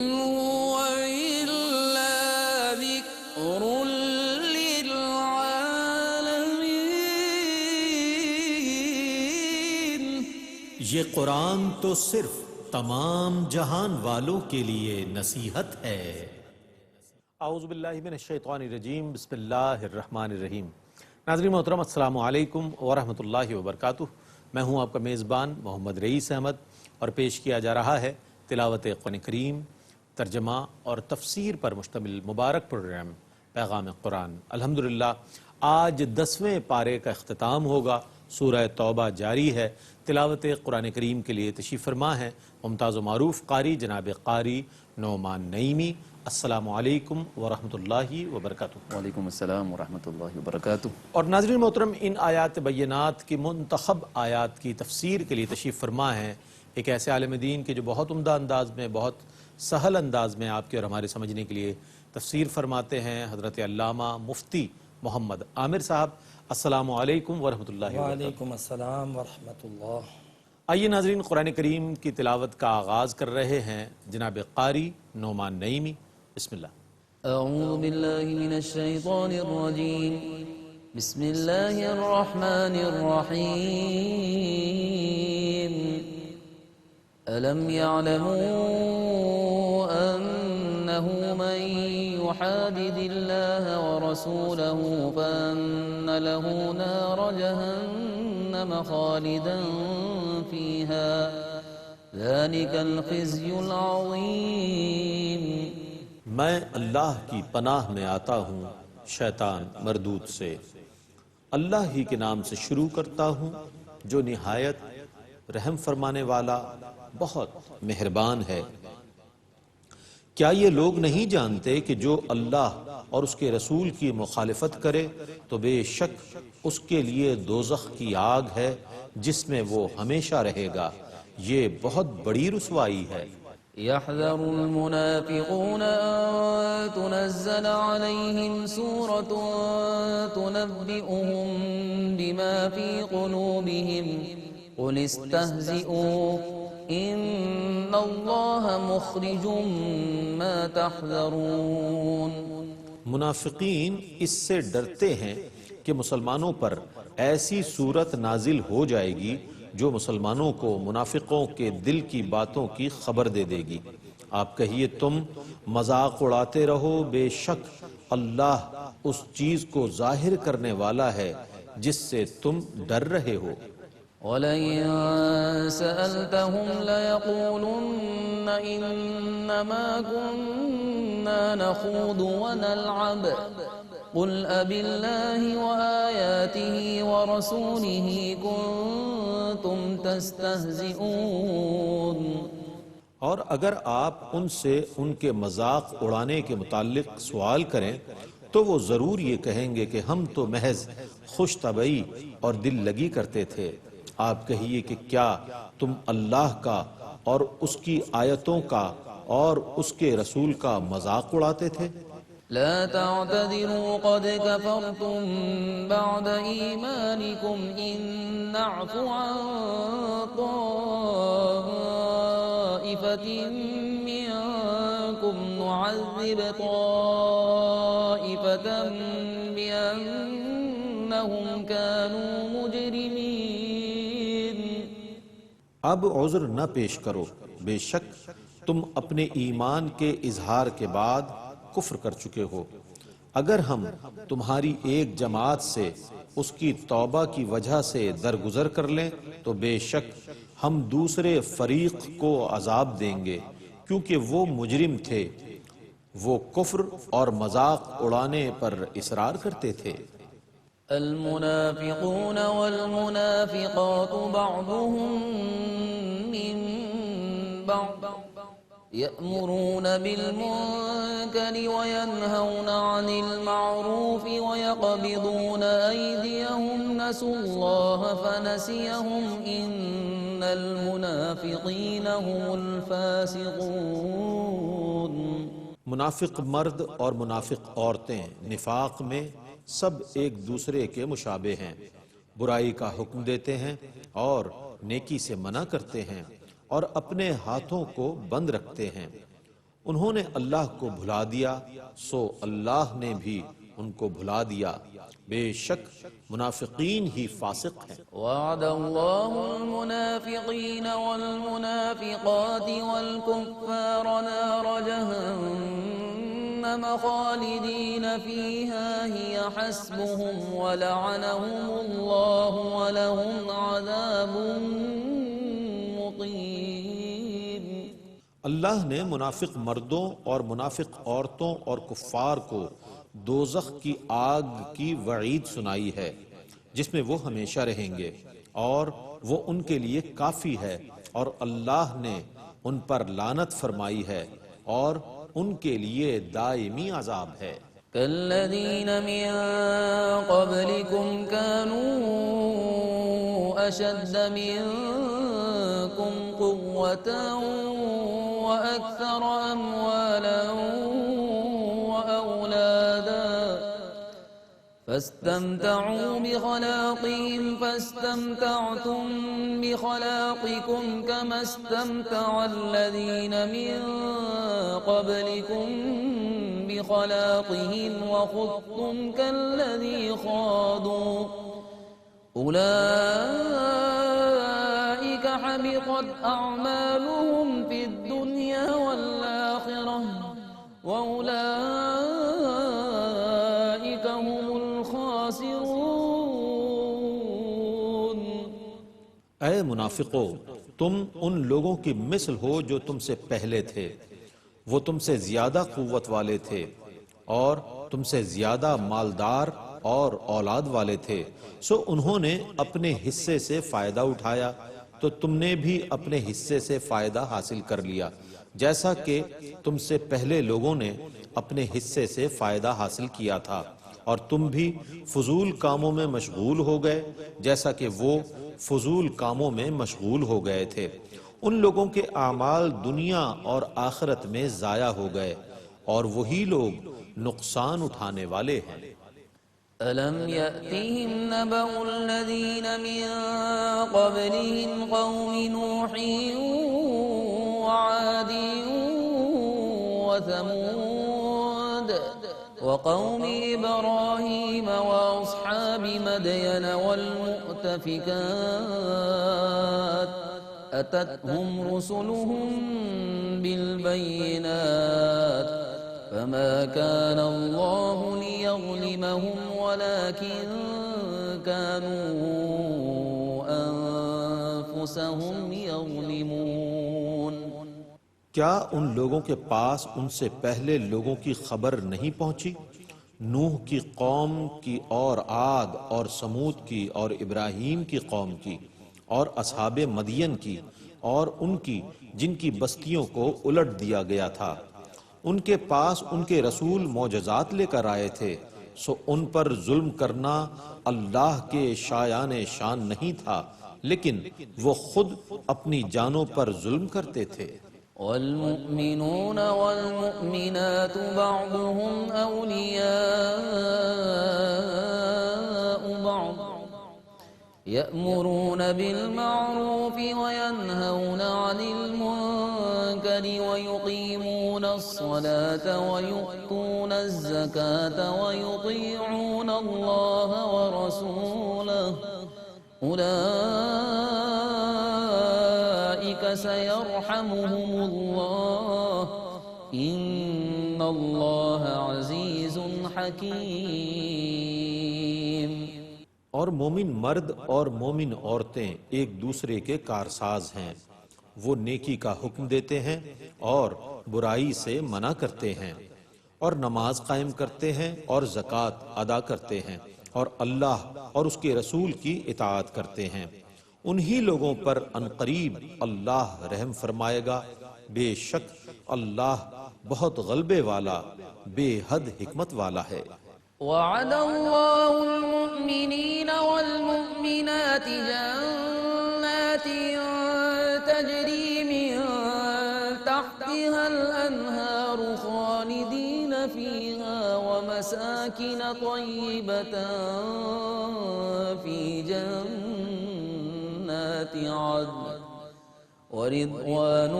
هو إلا ذكر للعالمين. یہ قرآن تو صرف تمام جہان والوں کے لیے نصیحت ہے۔ اعوذ باللہ من الشیطان الرجیم، بسم اللہ الرحمن الرحیم۔ ناظرین محترم، السلام علیکم ورحمۃ اللہ وبرکاتہ۔ میں ہوں آپ کا میزبان محمد رئیس احمد، اور پیش کیا جا رہا ہے تلاوت قرآن کریم، ترجمہ اور تفسیر پر مشتمل مبارک پروگرام پیغام قرآن۔ الحمدللہ آج 10ویں پارے کا اختتام ہوگا۔ سورہ توبہ جاری ہے۔ تلاوت قرآن کریم کے لیے تشریف فرما ہے ممتاز و معروف قاری جناب قاری نعمان نعیمی۔ السلام علیکم ورحمۃ اللہ وبرکاتہ۔ وعلیکم السلام ورحمۃ اللہ وبرکاتہ۔ اور ناظرین محترم، ان آیات بینات کی منتخب آیات کی تفسیر کے لیے تشریف فرما ہے ایک ایسے عالم دین کے جو بہت عمدہ انداز میں، بہت سہل انداز میں آپ کے اور ہمارے سمجھنے کے لیے تفسیر فرماتے ہیں، حضرت علامہ مفتی محمد عامر صاحب۔ السلام علیکم ورحمۃ اللہ وبرکاتہ۔ وعلیکم السلام ورحمۃ اللہ۔ آئیے ناظرین، قرآن کریم کی تلاوت کا آغاز کر رہے ہیں جناب قاری نعمان نعیمی۔ بسم اللہ۔ أعوذ بالله من الشيطان الرجيم. بسم الله الرحمن الرحيم. ألم يعلموا أنه من يحادد الله ورسوله فأن له نار جهنم خالدا فيها ذلك الخزي العظيم. میں اللہ کی پناہ میں آتا ہوں شیطان مردود سے۔ اللہ ہی کے نام سے شروع کرتا ہوں جو نہایت رحم فرمانے والا، بہت مہربان ہے۔ کیا یہ لوگ نہیں جانتے کہ جو اللہ اور اس کے رسول کی مخالفت کرے تو بے شک اس کے لیے دوزخ کی آگ ہے جس میں وہ ہمیشہ رہے گا، یہ بہت بڑی رسوائی ہے۔ يحذر المنافقون أن تنزل عليهم سورة تنبئهم بما في قلوبهم قل استهزئوا إن الله مخرج ما تحذرون. منافقین اس سے ڈرتے ہیں کہ مسلمانوں پر ایسی صورت نازل ہو جائے گی جو مسلمانوں کو منافقوں کے دل کی باتوں کی خبر دے دے گی۔ آپ کہیے تم مذاق اڑاتے رہو، بے شک اللہ اس چیز کو ظاہر کرنے والا ہے جس سے تم ڈر رہے ہو۔ وَلَئِن سَأَلْتَهُمْ لَيَقُولُنَّ إِنَّمَا كُنَّا نَخُوضُ وَنَلْعَبُ قُلْ أَبِاللَّهِ وَآيَاتِهِ وَرَسُولِهِ كُنتُمْ تَسْتَهْزِئُونَ. اور اگر آپ ان سے ان کے مذاق اڑانے کے متعلق سوال کریں تو وہ ضرور یہ کہیں گے کہ ہم تو محض خوش طبعی اور دل لگی کرتے تھے۔ آپ کہیے کہ کیا تم اللہ کا اور اس کی آیتوں کا اور اس کے رسول کا مذاق اڑاتے تھے؟ لا تعتذروا قد كفرتم بعد إيمانكم إن نعف عن طائفة منكم نعذب طائفة بأنهم كانوا مجرمين. اب عذر نہ پیش کرو، بے شک تم اپنے ایمان کے اظہار کے بعد کفر کر چکے ہو۔ اگر ہم تمہاری ایک جماعت سے اس کی توبہ کی وجہ سے درگزر کر لیں تو بے شک ہم دوسرے فریق کو عذاب دیں گے، کیونکہ وہ مجرم تھے، وہ کفر اور مذاق اڑانے پر اصرار کرتے تھے۔ المنافقون والمنافقات بعضهم من بعض يأمرون بالمنكر وينهون عن المعروف ويقبضون أيديهم نسوا الله فنسيهم إن المنافقين هم الفاسقون. منافق مرد اور منافق عورتیں نفاق میں سب ایک دوسرے کے مشابہ ہیں، برائی کا حکم دیتے ہیں اور نیکی سے منع کرتے ہیں اور اپنے ہاتھوں کو بند رکھتے ہیں۔ انہوں نے اللہ کو بھلا دیا سو اللہ نے بھی ان کو بھلا دیا، بے شک منافقین ہی فاسق ہیں۔ وعد اللہ المنافقین والمنافقات والکفار نار جہنم خالدین فیہا ہی حسبهم ولعنهم اللہ ولہم عذاب مقیم۔ اللہ نے منافق مردوں اور منافق عورتوں اور کفار کو دوزخ کی آگ کی وعید سنائی ہے جس میں وہ ہمیشہ رہیں گے، اور وہ ان کے لیے کافی ہے، اور اللہ نے ان پر لعنت فرمائی ہے اور ان کے لیے دائمی عذاب ہے۔ كالذين من قبلكم كانوا أشد منكم قوة وأكثر أموالا وأولادا فاستمتعوا بخلاقهم فاستمتعتم بخلاقكم كما استمتع الذين من قبلكم بخلاقهم وخضتم كالذي خاضوا أولئك حبطت أعمالهم في الدنيا والآخرة وأولئك هم الخاسرون۔ اے منافقو، تم ان لوگوں کی مثل ہو جو تم سے پہلے تھے، وہ تم سے زیادہ قوت والے تھے اور تم سے زیادہ مالدار اور اولاد والے تھے، سو انہوں نے اپنے حصے سے فائدہ اٹھایا تو تم نے بھی اپنے حصے سے فائدہ حاصل کر لیا، جیسا کہ تم سے پہلے لوگوں نے اپنے حصے سے فائدہ حاصل کیا تھا، اور تم بھی فضول کاموں میں مشغول ہو گئے جیسا کہ وہ فضول کاموں میں مشغول ہو گئے تھے۔ ان لوگوں کے اعمال دنیا اور آخرت میں ضائع ہو گئے، اور وہی لوگ نقصان اٹھانے والے ہیں۔ أَلَمْ يَأْتِهِمْ نَبَأُ الَّذِينَ مِن قَبْلِهِمْ قَوْمِ نُوحٍ وَعَادٍ وَثَمُودَ وَقَوْمِ إِبْرَاهِيمَ وَأَصْحَابِ مَدْيَنَ وَالْمُؤْتَفِكَاتِ أَتَتْهُمْ رُسُلُهُم بِالْبَيِّنَاتِ فما كان الله ليظلمهم ولكن كانوا أنفسهم يظلمون۔ کیا ان لوگوں کے پاس ان سے پہلے لوگوں کی خبر نہیں پہنچی؟ نوح کی قوم کی اور عاد اور سمود کی اور ابراہیم کی قوم کی اور اصحاب مدین کی اور ان کی جن کی بستیوں کو الٹ دیا گیا تھا۔ ان کے پاس ان کے رسول معجزات لے کر آئے تھے، سو ان پر ظلم کرنا اللہ کے شایان شان نہیں تھا، لیکن وہ خود اپنی جانوں پر ظلم کرتے تھے۔ والمؤمنون والمؤمنات بعضهم أولياء بعض يأمرون بالمعروف وينهون عن المنكر ويقيمون الصلاة ويؤتون الزكاة ويطيعون الله ورسوله أولئك سيرحمهم الله إن الله عزيز حكيم۔ اور مومن مرد اور مومن عورتیں ایک دوسرے کے کارساز ہیں، وہ نیکی کا حکم دیتے ہیں اور برائی سے منع کرتے ہیں، اور نماز قائم کرتے ہیں اور زکوٰۃ ادا کرتے ہیں، اور اللہ اور اس کے رسول کی اطاعت کرتے ہیں۔ انہی لوگوں پر عنقریب اللہ رحم فرمائے گا، بے شک اللہ بہت غلبے والا بے حد حکمت والا ہے۔ وعد الله المؤمنين والمؤمنات جنات تجري من تحتها الأنهار خالدين فيها ومساكن طيبة في جنات عدن ورضوان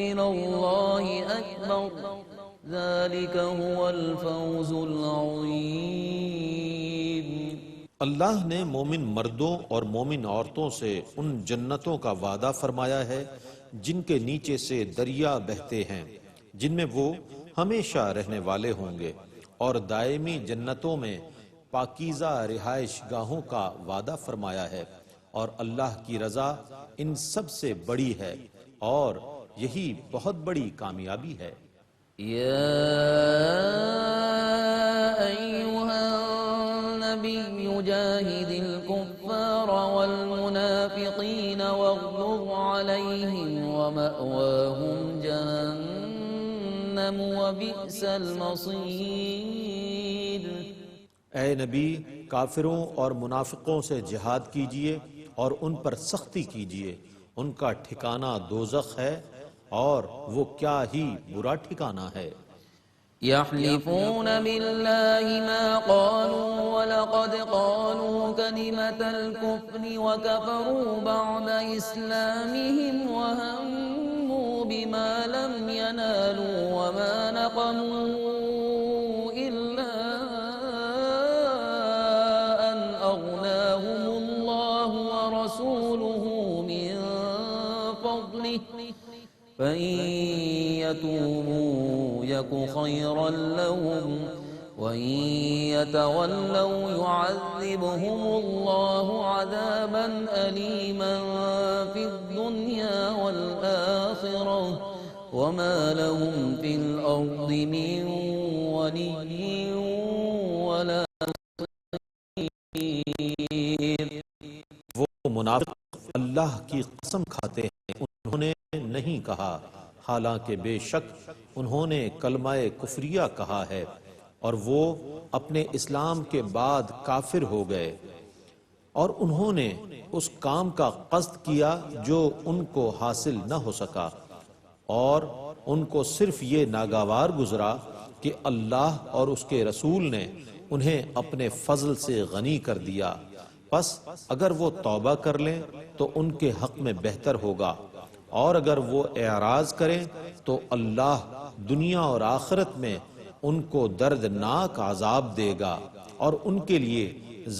من اللہ اکبر ذلک هو الفوز العظیم۔ اللہ نے مومن مردوں اور مومن عورتوں سے ان جنتوں کا وعدہ فرمایا ہے جن کے نیچے سے دریا بہتے ہیں، جن میں وہ ہمیشہ رہنے والے ہوں گے، اور دائمی جنتوں میں پاکیزہ رہائش گاہوں کا وعدہ فرمایا ہے، اور اللہ کی رضا ان سب سے بڑی ہے اور یہی بہت بڑی کامیابی ہے۔ یا ایہا النبی جاہد الکفار والمنافقین واغلظ علیہم ومأواہم جہنم وبئس المصیر۔ اے نبی، کافروں اور منافقوں سے جہاد کیجئے اور ان پر سختی کیجئے، ان کا ٹھکانہ دوزخ ہے اور وہ کیا ہی برا ٹھکانہ ہے۔ يحلفون بالله ما قالوا ولقد قالوا كلمة الكفر وكفروا بعد إسلامهم وهموا بما لم ينالوا وما نقموا إلا أن أغناهم الله ورسوله من فضله فإن يتوبوا يك خيرا لهم وإن يتولوا يعذبهم الله عذابا أليما في الدنيا والآخرة وما لهم في الأرض من ولي ولا نصير۔ وہ منافق اللہ کی قسم کھاتے ہیں انہوں نے نہیں کہا، حالانکہ بے شک انہوں نے کلمہ کفریہ کہا ہے اور وہ اپنے اسلام کے بعد کافر ہو گئے، اور انہوں نے اس کام کا قصد کیا جو ان کو حاصل نہ ہو سکا، اور ان کو صرف یہ ناگوار گزرا کہ اللہ اور اس کے رسول نے انہیں اپنے فضل سے غنی کر دیا، پس اگر وہ توبہ کر لیں تو ان کے حق میں بہتر ہوگا، اور اگر وہ اعراض کریں تو اللہ دنیا اور آخرت میں ان کو دردناک عذاب دے گا، اور ان کے لیے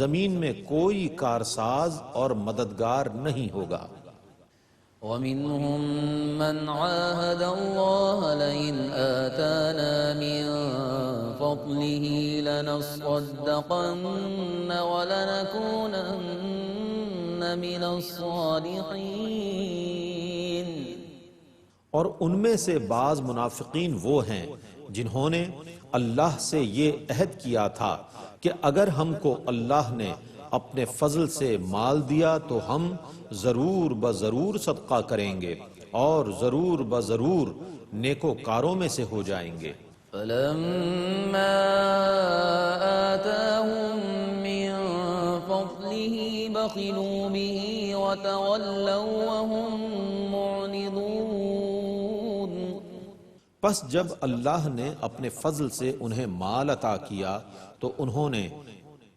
زمین میں کوئی کارساز اور مددگار نہیں ہوگا۔ ومنهم من عاهد الله لئن آتانا من فضله لنصدقن ولنكونن من الصالحين۔ اور ان میں سے بعض منافقین وہ ہیں جنہوں نے اللہ سے یہ عہد کیا تھا کہ اگر ہم کو اللہ نے اپنے فضل سے مال دیا تو ہم ضرور بضرور صدقہ کریں گے اور ضرور بضرور نیکوکاروں میں سے ہو جائیں گے۔ فلما آتاهم من فضله بخلوا به وتولوا وهم معرضون۔ پس جب اللہ نے اپنے فضل سے انہیں مال عطا کیا تو انہوں نے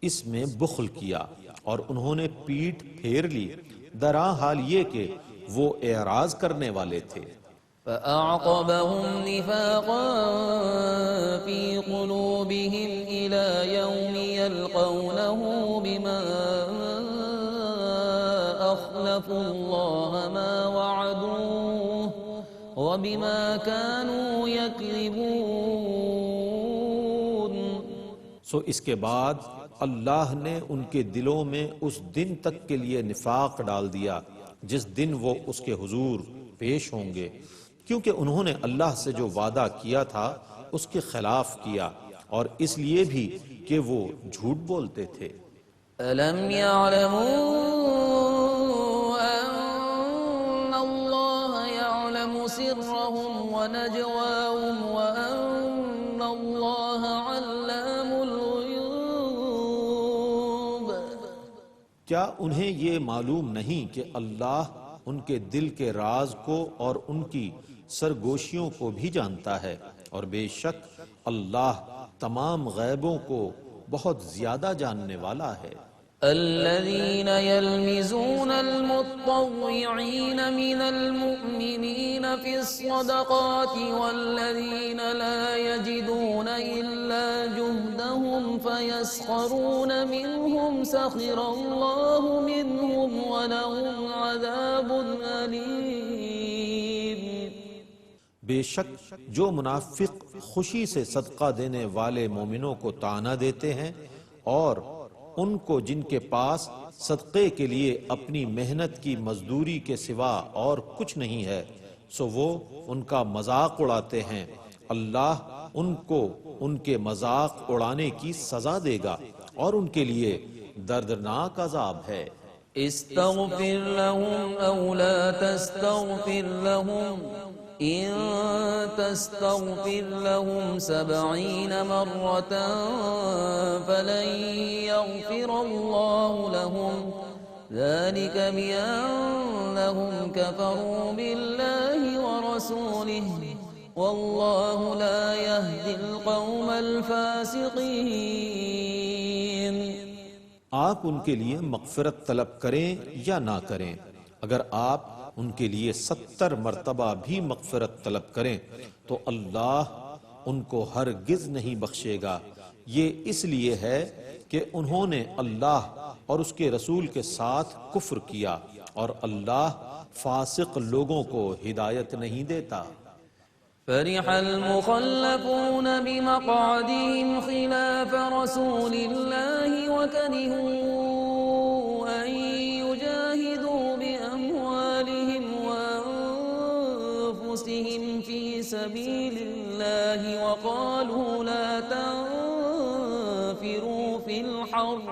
اس میں بخل کیا اور انہوں نے پیٹھ پھیر لی، درا حال یہ کہ وہ اعراض کرنے والے تھے۔ فأعقبهم نفاقا في قلوبهم إلى يوم يلقونه بما أخلفوا الله ما وعدوه وبما كانوا يكذبون۔ سو اس کے بعد اللہ نے ان کے دلوں میں اس دن تک کے لیے نفاق ڈال دیا جس دن وہ اس کے حضور پیش ہوں گے، کیونکہ انہوں نے اللہ سے جو وعدہ کیا تھا اس کے خلاف کیا، اور اس لیے بھی کہ وہ جھوٹ بولتے تھے۔ أَلَمْ يَعْلَمُوا أَنَّ اللَّهَ يَعْلَمُ سِرَّهُمْ وَنَجْوَاهُمْ وَأَنَّ اللَّهَ عَلَّامُ الْغُيُوبِ۔ کیا انہیں یہ معلوم نہیں کہ اللہ ان کے دل کے راز کو اور ان کی سرگوشیوں کو بھی جانتا ہے، اور بے شک اللہ تمام غیبوں کو بہت زیادہ جاننے والا ہے۔ الذين يلمزون المطوعين من المؤمنين في الصدقات والذين لا يجدون إلا جهدهم فيسخرون منهم سخر الله منهم ولهم عذاب أليم۔ بے شک جو منافق خوشی سے صدقہ دینے والے مومنوں کو طعنہ دیتے ہیں اور ان کو جن کے پاس صدقے کے لیے اپنی محنت کی مزدوری کے سوا اور کچھ نہیں ہے، سو وہ ان کا مذاق اڑاتے ہیں، اللہ ان کو ان کے مذاق اڑانے کی سزا دے گا اور ان کے لیے دردناک عذاب ہے۔ استغفر لهم أو لا تستغفر لهم إن تستغفر لهم 70 مرة فلن يغفر الله لهم ذلك بأنهم كفروا بالله ورسوله والله لا يهدي القوم الفاسقين۔ آپ ان کے لیے مغفرت طلب کریں یا نہ کریں، اگر آپ ان کے لیے 70 مرتبہ بھی مغفرت طلب کریں تو اللہ ان کو ہرگز نہیں بخشے گا، یہ اس لیے ہے کہ انہوں نے اللہ اور اس کے رسول کے ساتھ کفر کیا اور اللہ فاسق لوگوں کو ہدایت نہیں دیتا۔ فرح المخلفون بمقعدهم خلاف رسول الله وكرهوا أن يجاهدوا بأموالهم وأنفسهم في سبيل الله وقالوا لا تنفروا في الحر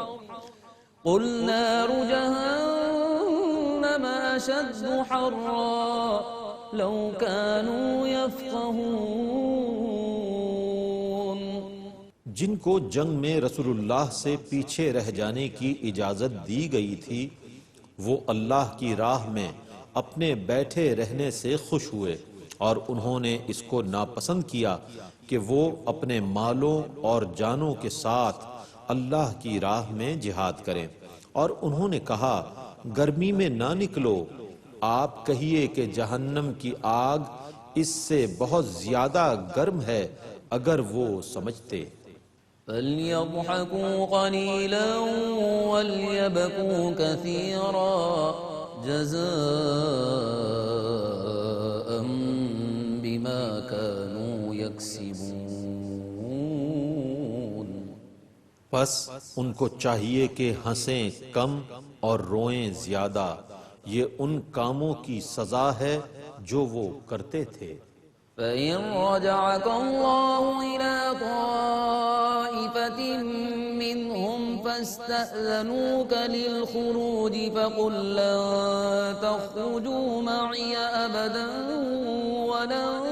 قل نار جهنم أشد حرا لو كانوا يفقهون۔ جن کو جنگ میں رسول اللہ سے پیچھے رہ جانے کی اجازت دی گئی تھی وہ اللہ کی راہ میں اپنے بیٹھے رہنے سے خوش ہوئے اور انہوں نے اس کو ناپسند کیا کہ وہ اپنے مالوں اور جانوں کے ساتھ اللہ کی راہ میں جہاد کریں، اور انہوں نے کہا گرمی میں نہ نکلو، آپ کہیے کہ جہنم کی آگ اس سے بہت زیادہ گرم ہے اگر وہ سمجھتے۔ فَلْيَضْحَكُوا قَلِيلًا وَلْيَبْكُوا كَثِيرًا جَزَاءً بِمَا كَانُوا يَكْسِبُونَ۔ پس ان کو چاہیے کہ ہنسیں کم اور روئیں زیادہ، یہ ان کاموں کی سزا ہے جو وہ کرتے تھے۔ فَإِن رَّجَعَكَ اللَّهُ إِلَىٰ طَائِفَةٍ مِّنْهُمْ فَاسْتَأْذَنُوكَ لِلْخُرُوجِ فَقُل لَّن تَخْرُجُوا مَعِيَ أَبَدًا وَلَن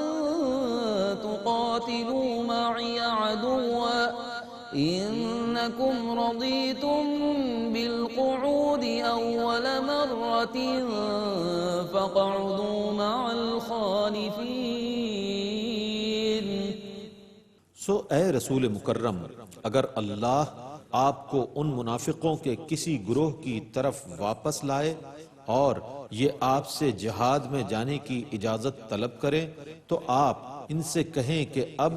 تُقَاتِلُوا مَعِيَ عَدُوًّا إِنَّكُمْ رَضِيتُم بِالْقُعُودِ أَوَّلَ مَرَّةٍ فَاقْعُدُوا مَعَ الْخَالِفِينَ۔ سو اے رسول مکرم، اگر اللہ آپ کو ان منافقوں کے کسی گروہ کی طرف واپس لائے اور یہ آپ سے جہاد میں جانے کی اجازت طلب کریں تو آپ ان سے کہیں کہ اب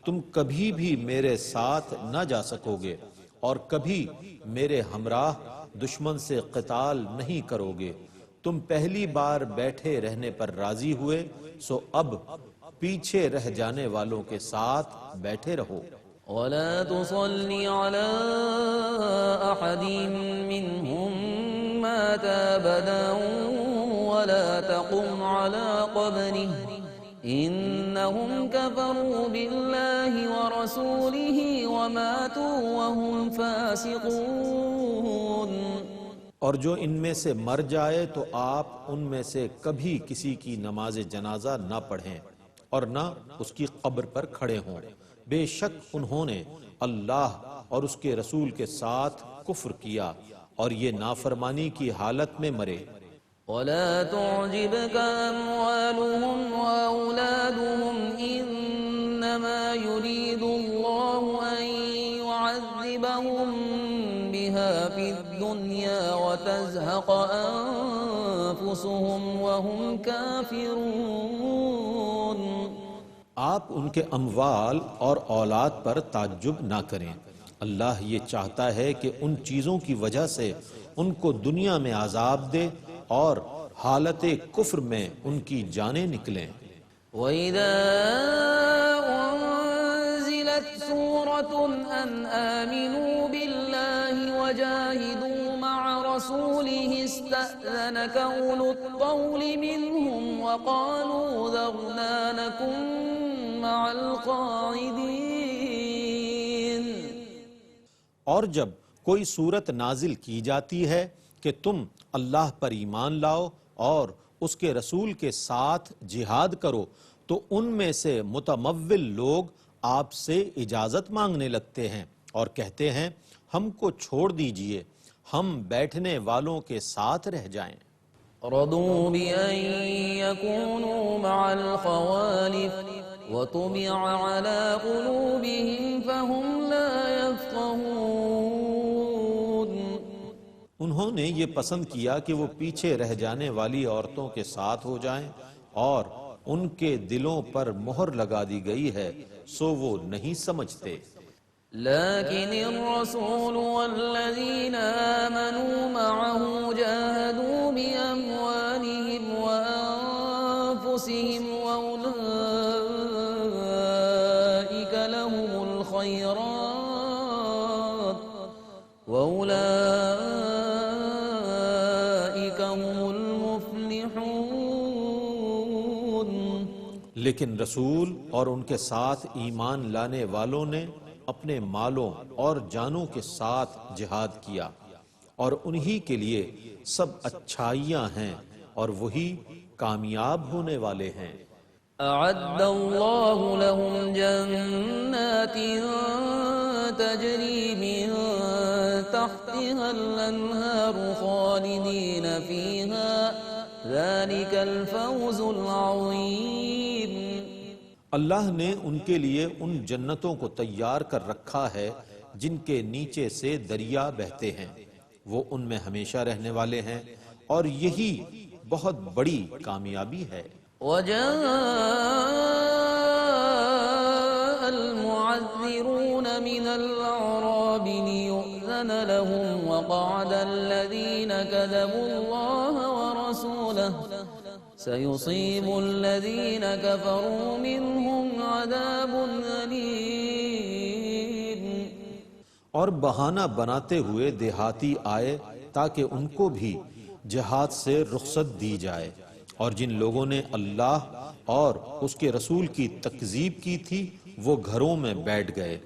تم کبھی بھی میرے ساتھ نہ جا سکو گے اور کبھی میرے ہمراہ دشمن سے قتال نہیں کرو گے، تم پہلی بار بیٹھے رہنے پر راضی ہوئے، سو اب پیچھے رہ جانے والوں کے ساتھ بیٹھے رہو۔ وَلَا تُصَلِّ عَلَىٰ أَحَدٍ مِّنْهُم مَّاتَ أَبَدًا وَلَا تَقُمْ عَلَىٰ قَبْرِهِ إِنَّهُمْ كَفَرُوا بِاللَّهِ وَرَسُولِهِ وَمَاتُوا وَهُمْ فَاسِقُونَ۔ اور جو ان میں سے مر جائے تو آپ ان میں سے کبھی کسی کی نماز جنازہ نہ پڑھیں اور نہ اس کی قبر پر کھڑے ہوں، بے شک انہوں نے اللہ اور اس کے رسول کے ساتھ کفر کیا اور یہ نافرمانی کی حالت میں مرے۔ وَلَا تُعْجِبْكَ أَمْوَالُهُمْ وَأَوْلَادُهُمْ إِنَّمَا يُرِيدُ اللَّهُ أَن يُعَذِّبَهُم بِهَا بها في الدنيا وتزهق أنفسهم وهم كافرون. آپ ان کے اموال اور اولاد پر تعجب نہ کریں. اللہ یہ چاہتا ہے کہ ان چیزوں کی وجہ سے ان کو دنیا میں عذاب دے اور حالت کفر میں ان کی جانیں نکلیں. وَإِذَا أُنزِلَتْ سُورَةٌ أَنْ آمِنُوا بِاللَّهِ وَجَاهِدُوا مَعَ رَسُولِهِ اسْتَأْذَنَكَ أُولُو الطَّوْلِ مِنْهُمْ وَقَالُوا ذَرْنَا نَكُنْ مَعَ الْقَاعِدِينَ. اور جب کوئی صورت نازل کی جاتی ہے کہ تم اللہ پر ایمان لاؤ اور اس کے رسول کے ساتھ جہاد کرو تو ان میں سے متمول لوگ آپ سے اجازت مانگنے لگتے ہیں اور کہتے ہیں ہم کو چھوڑ دیجئے، ہم بیٹھنے والوں کے ساتھ رہ جائیں. رضوا بأن يكونوا مع الخوالف وطبع على قلوبهم فهم لا يفقهون. انہوں نے یہ پسند کیا کہ وہ پیچھے رہ جانے والی عورتوں کے ساتھ ہو جائیں اور ان کے دلوں پر مہر لگا دی گئی ہے سو وہ نہیں سمجھتے. لكن الرسول والذين آمنوا معه جاهدوا بأموالهم وأنفسهم وأولئك لهم الخيرات وأولئك هم المفلحون. لیکن رسول اور ان کے ساتھ ایمان لانے والوں نے اپنے مالوں اور جانوں کے ساتھ جہاد کیا اور انہی کے لیے سب اچھائیاں ہیں اور وہی کامیاب ہونے والے ہیں. أعد الله لهم جنات تجري من تحتها الأنهار خالدين فيها ذلك الفوز العظيم. اللہ نے ان کے لیے ان جنتوں کو تیار کر رکھا ہے جن کے نیچے سے دریا بہتے ہیں، وہ ان میں ہمیشہ رہنے والے ہیں اور یہی بہت بڑی کامیابی ہے. وجاء المعذرون من الأعراب ليؤذن لهم وقعد الذين كذبوا الله ورسوله سيصيب الذين كفروا منهم عذاب أليم. اور بہانہ بناتے ہوئے دیہاتی آئے تاکہ ان کو بھی جہاد سے رخصت دی جائے، اور جن لوگوں نے اللہ اور اس کے رسول کی تکذیب کی تھی وہ گھروں میں بیٹھ گئے.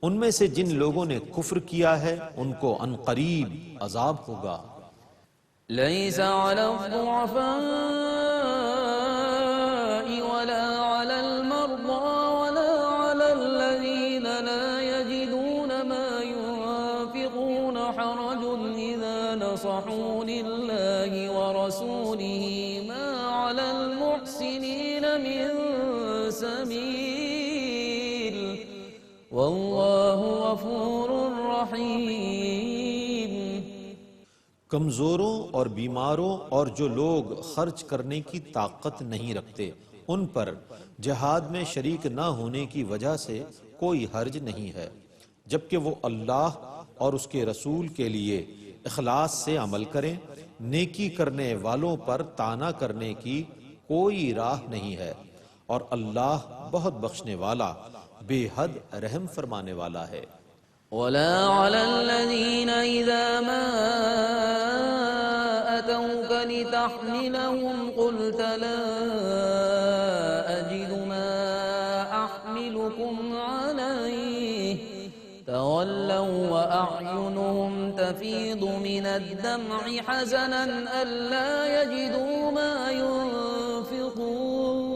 ان میں سے جن لوگوں نے کفر کیا ہے ان کو عنقریب عذاب ہوگا. ليس على الضعفاء ولا على المرضى ولا على الذين لا يجدون ما ينفقون حرج إذا نصحوا لله ورسوله ما على المحسنين من سبيل والله غفور رحيم. کمزوروں اور بیماروں اور جو لوگ خرچ کرنے کی طاقت نہیں رکھتے ان پر جہاد میں شریک نہ ہونے کی وجہ سے کوئی حرج نہیں ہے، جبکہ وہ اللہ اور اس کے رسول کے لیے اخلاص سے عمل کریں. نیکی کرنے والوں پر طعنہ کرنے کی کوئی راہ نہیں ہے اور اللہ بہت بخشنے والا بے حد رحم فرمانے والا ہے. ولا على الذين إذا ما أتوك لتحملهم قلت لا أجد ما أحملكم عليه تولوا وأعينهم تفيض من الدمع حزنا ألا يجدوا ما ينفقون.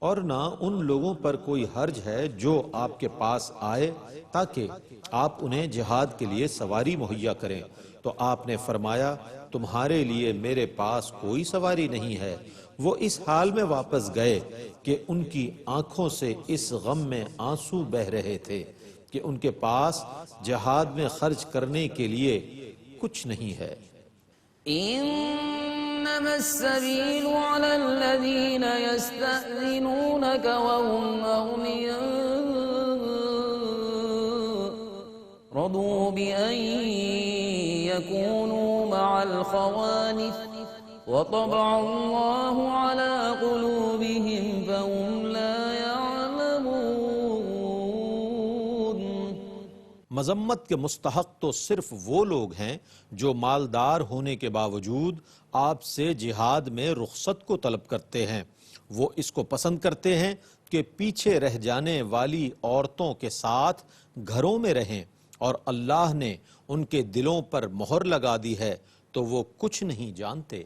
اور نہ ان لوگوں پر کوئی حرج ہے جو آپ کے پاس آئے تاکہ آپ انہیں جہاد کے لیے سواری مہیا کریں، تو آپ نے فرمایا تمہارے لیے میرے پاس کوئی سواری نہیں ہے. وہ اس حال میں واپس گئے کہ ان کی آنکھوں سے اس غم میں آنسو بہ رہے تھے کہ ان کے پاس جہاد میں خرچ کرنے کے لیے کچھ نہیں ہے۔ إنما السبيل على الذين يستأذنونك وهم أغنياء رضوا بأن يكونوا مع الخوالف وطبع الله على قلوبهم فهم لا يعلمون۔ مذمت کے مستحق تو صرف وہ لوگ ہیں جو مالدار ہونے کے باوجود آپ سے جہاد میں رخصت کو طلب کرتے ہیں۔ وہ اس کو پسند کرتے ہیں کہ پیچھے رہ جانے والی عورتوں کے ساتھ گھروں میں رہیں، اور اللہ نے ان کے دلوں پر مہر لگا دی ہے تو وہ کچھ نہیں جانتے۔